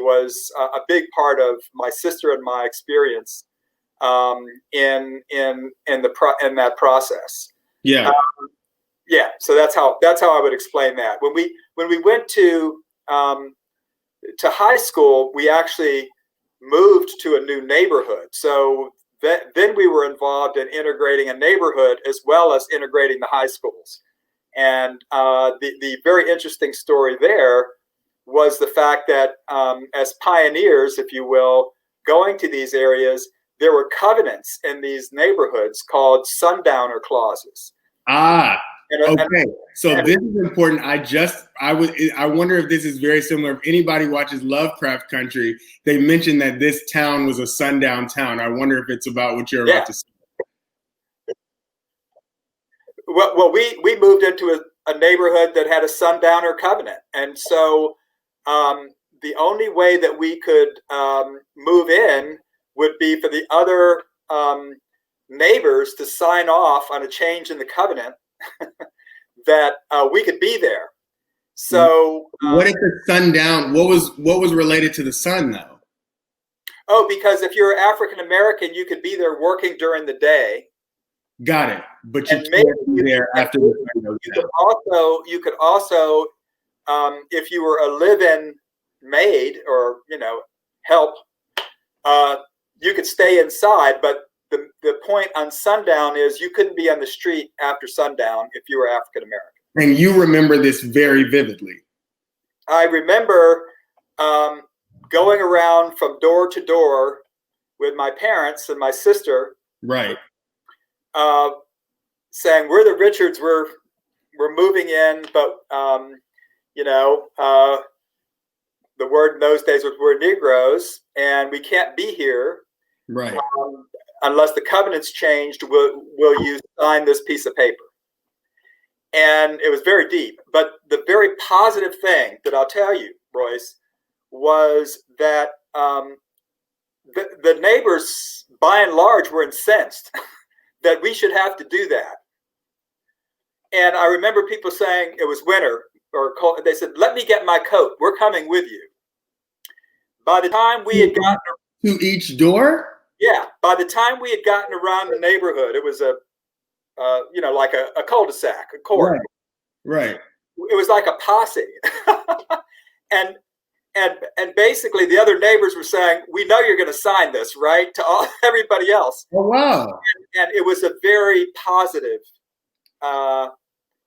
was a big part of my sister and my experience in that process. Yeah. Yeah. So that's how I would explain that. When we went to high school, we actually moved to a new neighborhood. So then we were involved in integrating a neighborhood as well as integrating the high schools. And the very interesting story there was the fact that as pioneers, if you will, going to these areas, there were covenants in these neighborhoods called sundowner clauses. Okay. So this is important. I wonder if this is very similar. If anybody watches Lovecraft Country, they mentioned that this town was a sundown town. I wonder if it's about what you're about to say. Well, we moved into a neighborhood that had a sundowner covenant. And so the only way that we could move in would be for the other neighbors to sign off on a change in the covenant that we could be there. So what is the sundown? What was related to the sun, though? Oh, because if you're African American, you could be there working during the day. Got it. But you can't be there after the sun goes down. You could also, if you were a live-in maid or help, you could stay inside. But the point on sundown is you couldn't be on the street after sundown if you were African American. And you remember this very vividly. I remember going around from door to door with my parents and my sister. Right. Saying we're the Richards, we're moving in, but the word in those days was we're Negroes and we can't be here. Right. Unless the covenants changed, will you sign this piece of paper? And it was very deep. But the very positive thing that I'll tell you, Royce, was that the neighbors, by and large, were incensed that we should have to do that. And I remember people saying it was winter or cold. They said, "Let me get my coat. We're coming with you." By the time we had gotten to each door. Yeah, by the time we had gotten around the neighborhood, it was like a cul-de-sac, a court. Right. It was like a posse, and basically the other neighbors were saying, "We know you're going to sign this, right?" To everybody else. Oh wow! And it was a very positive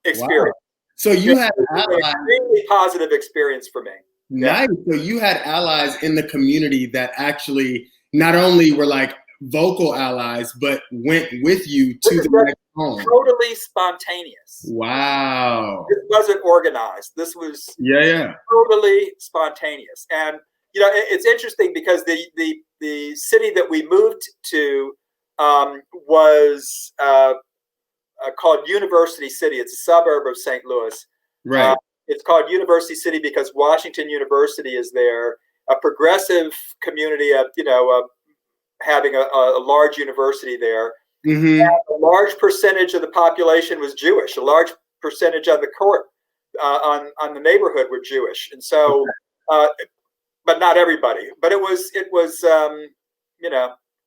experience. Wow. So you had an extremely positive experience for me. Nice. Yeah. So you had allies in the community that actually not only were like vocal allies, but went with you to the next home. Totally spontaneous. Wow. This wasn't organized. This was totally spontaneous. And it's interesting because the city that we moved to was called University City. It's a suburb of St. Louis. Right. It's called University City because Washington University is there. A progressive community of, having a large university there. Mm-hmm. A large percentage of the population was Jewish. A large percentage of the court on the neighborhood were Jewish. And so, but not everybody. But it was a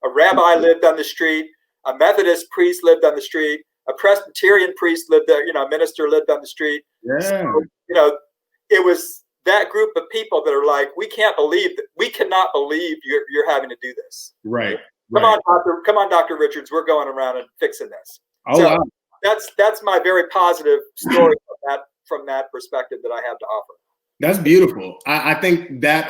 rabbi lived on the street, a Methodist priest lived on the street, a Presbyterian priest lived there, a minister lived on the street. Yeah. So, it was that group of people that are like, we cannot believe you're having to do this. Right. Come on, Dr. Richards, we're going around and fixing this. Oh, so wow. That's my very positive story from that perspective that I have to offer. That's beautiful. I think that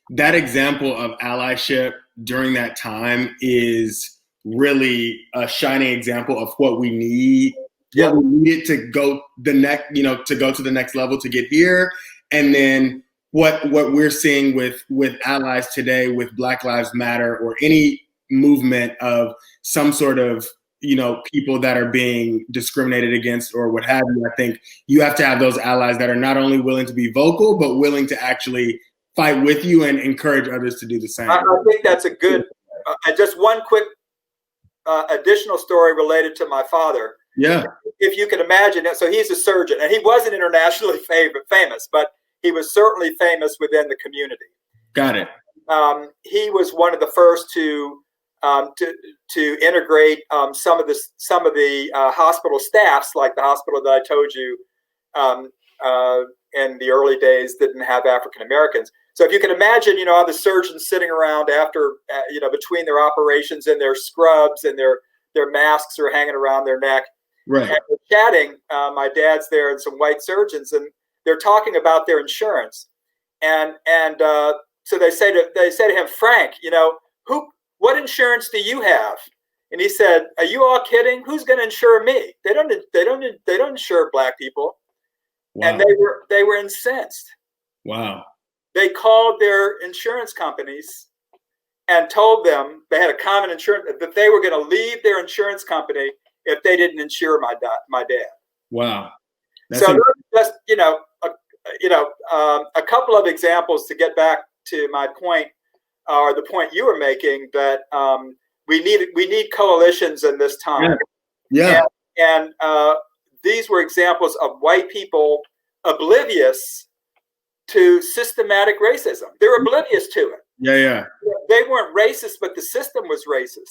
that example of allyship during that time is really a shining example of what we need. Yeah. What we needed to go to go to the next level to get here. And then what we're seeing with allies today with Black Lives Matter or any movement of some sort of, people that are being discriminated against or what have you. I think you have to have those allies that are not only willing to be vocal, but willing to actually fight with you and encourage others to do the same. I think that's a good, just one quick additional story related to my father. Yeah. If you can imagine it. So he's a surgeon and he wasn't internationally famous, but he was certainly famous within the community. Got it. He was one of the first to integrate some of the hospital staffs, like the hospital that I told you in the early days didn't have African Americans. So if you can imagine, all the surgeons sitting around after, between their operations and their scrubs and their masks are hanging around their neck. Right. And we're chatting. My dad's there and some white surgeons, and they're talking about their insurance. And so they say to him, Frank, what insurance do you have? And he said, are you all kidding? Who's going to insure me? They don't insure black people. Wow. And they were incensed. Wow. They called their insurance companies and told them they had a common insurance, that they were going to leave their insurance company if they didn't insure my dad. Wow. That's so just a couple of examples to get back to my point, or the point you were making, that we need coalitions in this time. Yeah. And these were examples of white people oblivious to systematic racism. They're oblivious to it. Yeah. They weren't racist, but the system was racist.